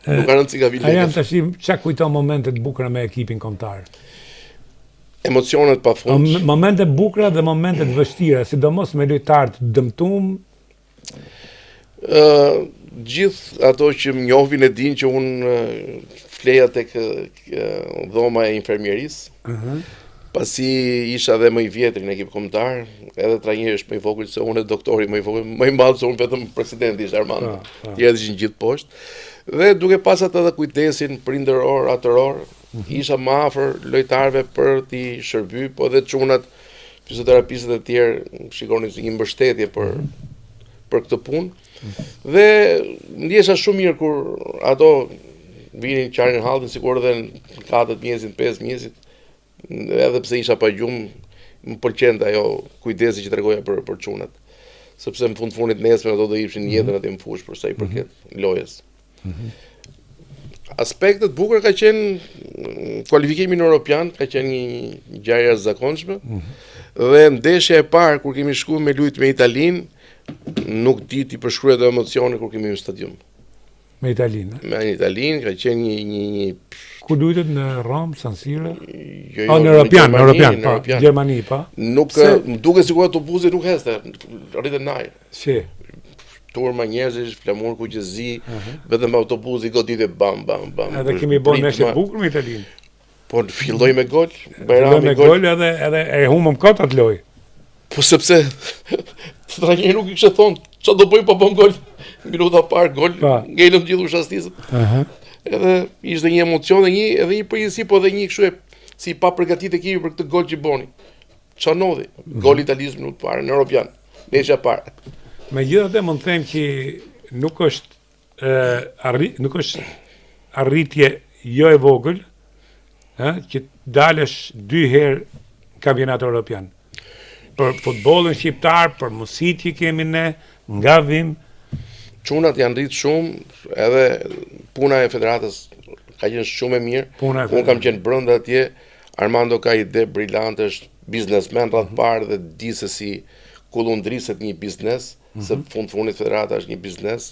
Nuk ka rëndësi ka vinë. A janë tash çka kujton momentet bukura me ekipin kombëtar? Emocionet pafund. Momente bukura dhe momente të vështira, sidomos me lojtarë të dëmtuar. Gjithë ato që më njohin e dinë që unë fleja tek dhoma e infermierisë. Pasi isha dhe më i vjetri në ekip kombëtar, edhe trajneri më i vogël se unë, doktori më i vogël, më i madh se unë, vetëm presidenti ishte Armando. Tjerët ishin gjithë poshtë. Dhe duke pas atë dhe kujdesin prindëror, atëror, isha më afër lojtarëve për t'i shërby, po edhe çunat, fizioterapistët e tjerë shikonin si një mbështetje për këtë punë. Dhe ndjesha shumë mirë kur ato vinin qarrin hallin, sikur edhe në katët mjesit, 5 mjesit, edhe pse isha pa gjumë, më pëlqente ajo kujdesi që tregoja për çunat. Sepse në fundit nesër ato do ishin jetën aty në fushë për sa i përket lojës. Aspektet bukur ka qenë kualifikimi në Europian, ka qenë një gjë e jashtëzakonshme. Dhe ndeshja e parë kur kemi shkuar me lujt me Italinë, nuk di ti përshkruaj ato emocione kur kemi në stadium. Me Italinë. Me Italinë ka qenë një Ku luajtet në Rom, San Siro? Jo, në Europian, Gjermani, pa. Nuk më duket sikur autobusi nuk heste, rritet në ajër. Si. Turma njerëzish, flamur kuqezi, vetëm autobusi goditje bam. Edhe kemi bën neshë bukur me Italinë. Po filloi me gol, me gol edhe e humëm kot atë lojë. Po sepse trajneri nuk i kishte thonë çfarë do bëjmë pa bën gol. Minuta parë gol, ngelëm gjithë ushtastisët. Edhe ishte një emocion dhe edhe një përgjithësi, po edhe një kështu si pa përgatitur ekipi për këtë gol që boni. Çfarë ndodhi? Gol Italisë minutë parë në Europian, ndeshja parë. Megjithatë mund të them që nuk është arritje jo e vogël, që dalësh 2 herë në kampionat Europian. Për futbollin shqiptar, për mundësitë që kemi ne, nga vim. Çunat janë rritë shumë, edhe puna e federatës ka qenë shumë e mirë. Unë kam qenë brenda atje, Armando ka ide brillante, është biznesmen rreth parë dhe di se si kullundriset një biznes, se fundit federata është një biznes.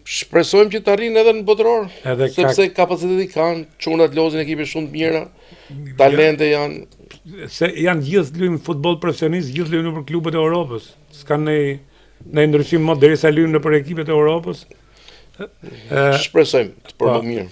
Shpresojmë që të arrijnë edhe në botëror, sepse kapaciteti kanë, çunat lozin ekipe shumë të mira, talente janë. Se janë gjithë luajnë futboll profesionist, gjithë luajnë për klubet e Europës. S'kanë në ndryshim mod derisa luajnë për ekipet e Europës. Shpresojmë të për më mirë.